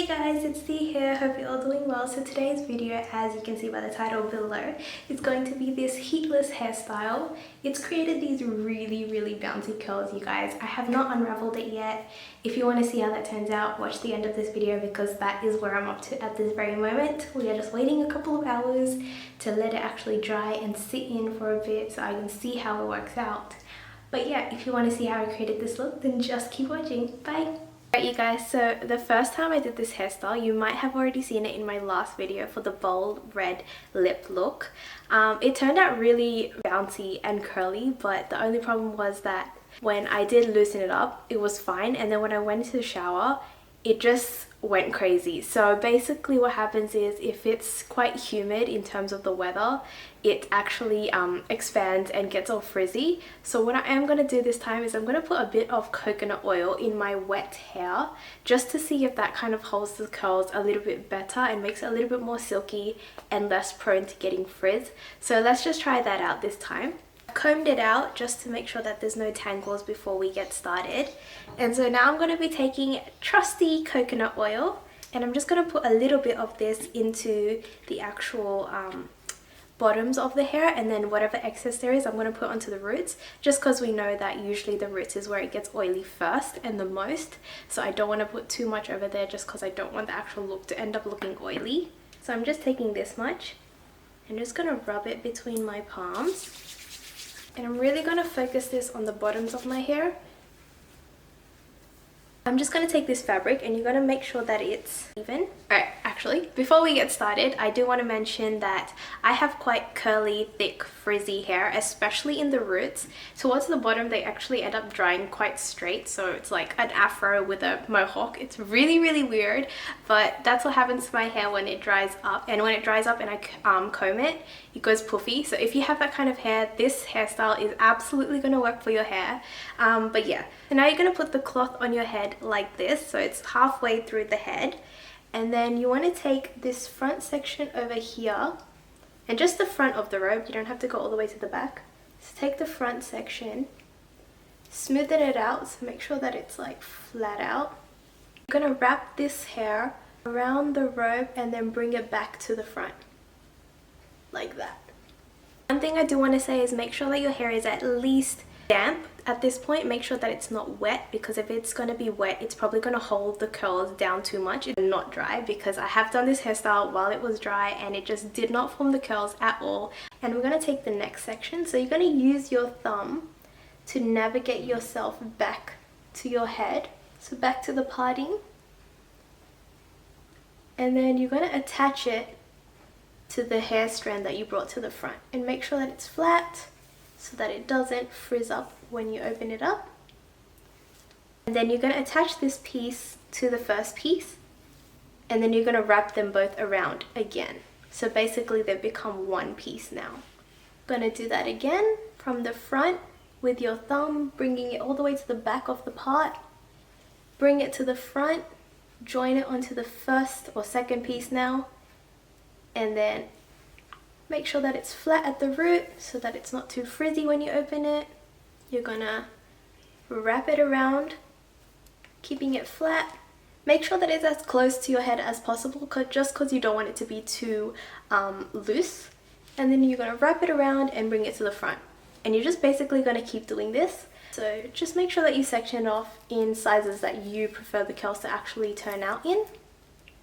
Hey guys, it's Dee here. Hope you're all doing well. So today's video, as you can see by the title below, is going to be this heatless hairstyle. It's created these really bouncy curls, you guys. I have not unraveled it yet. If you want to see how that turns out, watch the end of this video because that is where I'm up to at this very moment. We are just waiting a couple of hours to let it actually dry and sit in for a bit so I can see how it works out. But yeah, if you want to see how I created this look, then just keep watching. Bye! Alright you guys, so the first time I did this hairstyle, you might have already seen it in my last video for the bold red lip look. It turned out really bouncy and curly, but the only problem was that when I did loosen it up, it was fine, and then when I went into the shower, it just went crazy. So basically what happens is if it's quite humid in terms of the weather, it actually expands and gets all frizzy. So what I am going to do this time is I'm going to put a bit of coconut oil in my wet hair just to see if that kind of holds the curls a little bit better and makes it a little bit more silky and less prone to getting frizz. So let's just try that out this time. Combed it out just to make sure that there's no tangles before we get started, and so now I'm going to be taking trusty coconut oil and I'm just going to put a little bit of this into the actual bottoms of the hair, and then whatever excess there is I'm going to put onto the roots, just because we know that usually the roots is where it gets oily first and the most, so I don't want to put too much over there just because I don't want the actual look to end up looking oily. So I'm just taking this much and just going to rub it between my palms. And I'm really going to focus this on the bottoms of my hair. I'm just going to take this fabric and you're going to make sure that it's even. Alright, actually, before we get started, I do want to mention that I have quite curly, thick, frizzy hair, especially in the roots. Towards the bottom, they actually end up drying quite straight, so it's like an afro with a mohawk. It's really weird, but that's what happens to my hair when it dries up. And when it dries up and I comb it, it goes puffy. So if you have that kind of hair, this hairstyle is absolutely going to work for your hair. But yeah, so now you're going to put the cloth on your head like this, so it's halfway through the head, and then you want to take this front section over here, and just the front of the robe, you don't have to go all the way to the back. So take the front section, smoothen it out, so make sure that it's like flat out. You're going to wrap this hair around the robe and then bring it back to the front like that. One thing I do want to say is make sure that your hair is at least damp at this point. Make sure that it's not wet, because if it's going to be wet, it's probably going to hold the curls down too much and not dry, because I have done this hairstyle while it was dry and it just did not form the curls at all. And we're going to take the next section, so you're going to use your thumb to navigate yourself back to your head, so back to the parting, and then you're going to attach it to the hair strand that you brought to the front, and make sure that it's flat so that it doesn't frizz up when you open it up. And then you're going to attach this piece to the first piece, and then you're going to wrap them both around again. So basically they've become one piece now. Going to do that again from the front with your thumb, bringing it all the way to the back of the part. Bring it to the front, join it onto the first or second piece now, and then make sure that it's flat at the root so that it's not too frizzy when you open it. You're gonna wrap it around, keeping it flat. Make sure that it's as close to your head as possible, just because you don't want it to be too loose. And then you're gonna wrap it around and bring it to the front. And you're just basically gonna keep doing this. So just make sure that you section off in sizes that you prefer the curls to actually turn out in.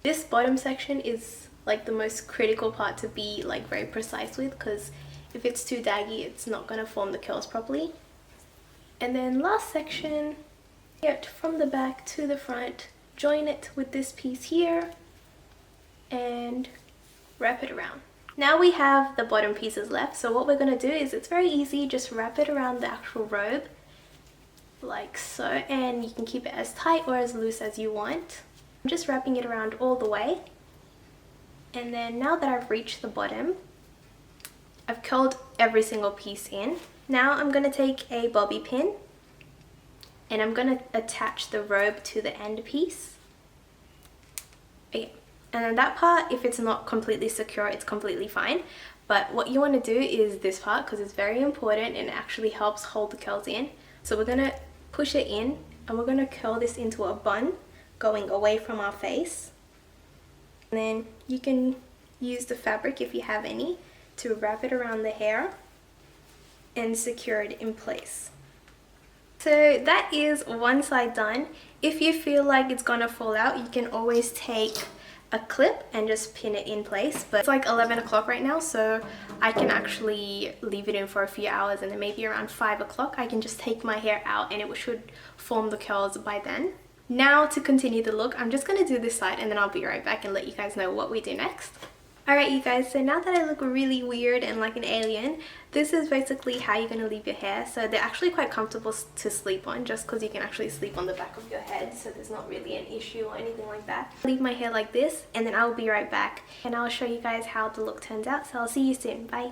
This bottom section is like the most critical part to be like very precise with, because if it's too daggy, it's not going to form the curls properly. And then last section, get from the back to the front, join it with this piece here and wrap it around. Now we have the bottom pieces left, so what we're going to do is, it's very easy, just wrap it around the actual robe like so, and you can keep it as tight or as loose as you want. I'm just wrapping it around all the way. And then now that I've reached the bottom, I've curled every single piece in. Now I'm going to take a bobby pin and I'm going to attach the robe to the end piece. Okay. And then that part, if it's not completely secure, it's completely fine. But what you want to do is this part, because it's very important and it actually helps hold the curls in. So we're going to push it in and we're going to curl this into a bun going away from our face. And then you can use the fabric, if you have any, to wrap it around the hair and secure it in place. So that is one side done. If you feel like it's gonna fall out, you can always take a clip and just pin it in place. But it's like 11 o'clock right now, so I can actually leave it in for a few hours, and then maybe around 5 o'clock I can just take my hair out and it should form the curls by then. Now to continue the look, I'm just gonna do this side and then I'll be right back and let you guys know what we do next. Alright you guys, so now that I look really weird and like an alien, this is basically how you're going to leave your hair. So they're actually quite comfortable to sleep on, just because you can actually sleep on the back of your head, so there's not really an issue or anything like that. Leave my hair like this and then I'll be right back and I'll show you guys how the look turns out. So I'll see you soon. Bye.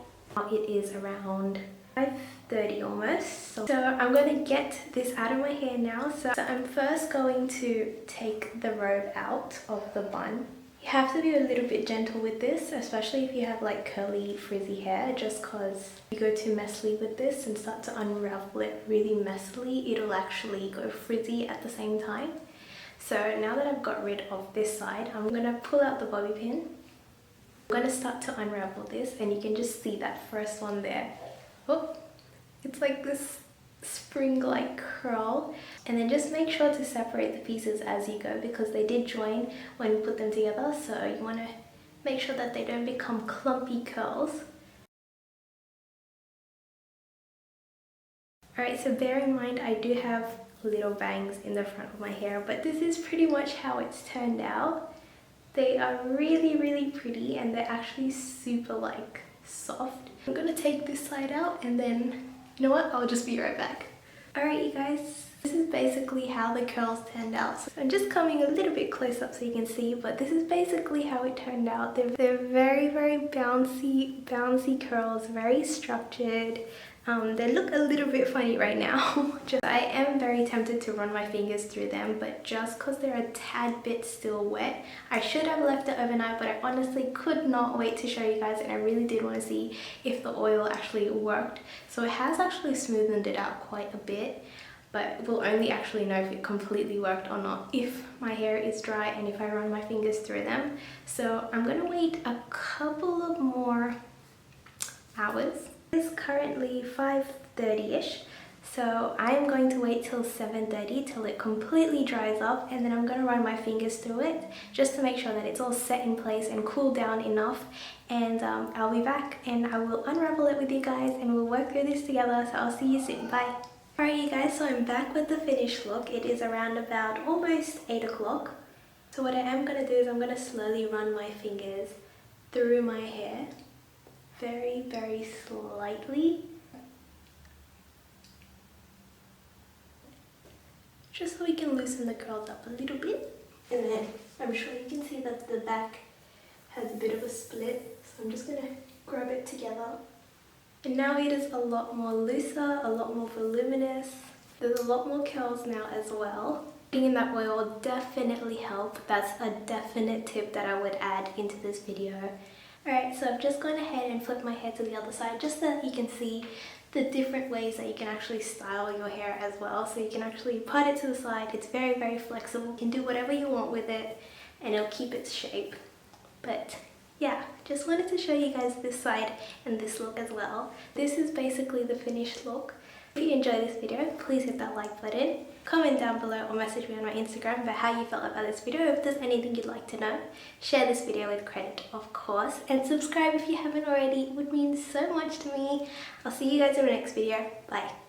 It is around 5:30 almost, so I'm going to get this out of my hair now. So I'm first going to take the robe out of the bun. You have to be a little bit gentle with this, especially if you have like curly frizzy hair, just because if you go too messily with this and start to unravel it really messily, it'll actually go frizzy at the same time. So now that I've got rid of this side, I'm going to pull out the bobby pin. I'm going to start to unravel this, and you can just see that first one there. Oh, it's like this spring-like curl, and then just make sure to separate the pieces as you go, because they did join when we put them together, so you want to make sure that they don't become clumpy curls. Alright, so bear in mind I do have little bangs in the front of my hair, but this is pretty much how it's turned out. They are really pretty, and they're actually super like soft. I'm gonna take this side out and then, you know what, I'll just be right back. Alright you guys, this is basically how the curls turned out. So I'm just coming a little bit close up so you can see, but this is basically how it turned out. They're very bouncy curls, very structured. They look a little bit funny right now. I am very tempted to run my fingers through them, but just because they're a tad bit still wet, I should have left it overnight, but I honestly could not wait to show you guys, and I really did want to see if the oil actually worked. So it has actually smoothened it out quite a bit, but we'll only actually know if it completely worked or not if my hair is dry and if I run my fingers through them. So I'm gonna wait a couple of more hours. It's currently 5:30ish, so I'm going to wait till 7:30 till it completely dries up, and then I'm going to run my fingers through it just to make sure that it's all set in place and cooled down enough, and I'll be back and I will unravel it with you guys and we'll work through this together. So I'll see you soon. Bye. Alright you guys, so I'm back with the finished look. It is around about almost 8 o'clock. So what I am going to do is I'm going to slowly run my fingers through my hair. Very slightly, just so we can loosen the curls up a little bit. And then I'm sure you can see that the back has a bit of a split, so I'm just going to grab it together. And now it is a lot more looser, a lot more voluminous. There's a lot more curls now as well. Putting in that oil will definitely help. That's a definite tip that I would add into this video. Alright, so I've just gone ahead and flipped my hair to the other side just so that you can see the different ways that you can actually style your hair as well. So you can actually part it to the side. It's very flexible. You can do whatever you want with it and it'll keep its shape. But yeah, just wanted to show you guys this side and this look as well. This is basically the finished look. If you enjoyed this video, please hit that like button. Comment down below or message me on my Instagram about how you felt about this video. If there's anything you'd like to know, share this video with credit, of course, and subscribe if you haven't already. It would mean so much to me. I'll see you guys in the next video. Bye.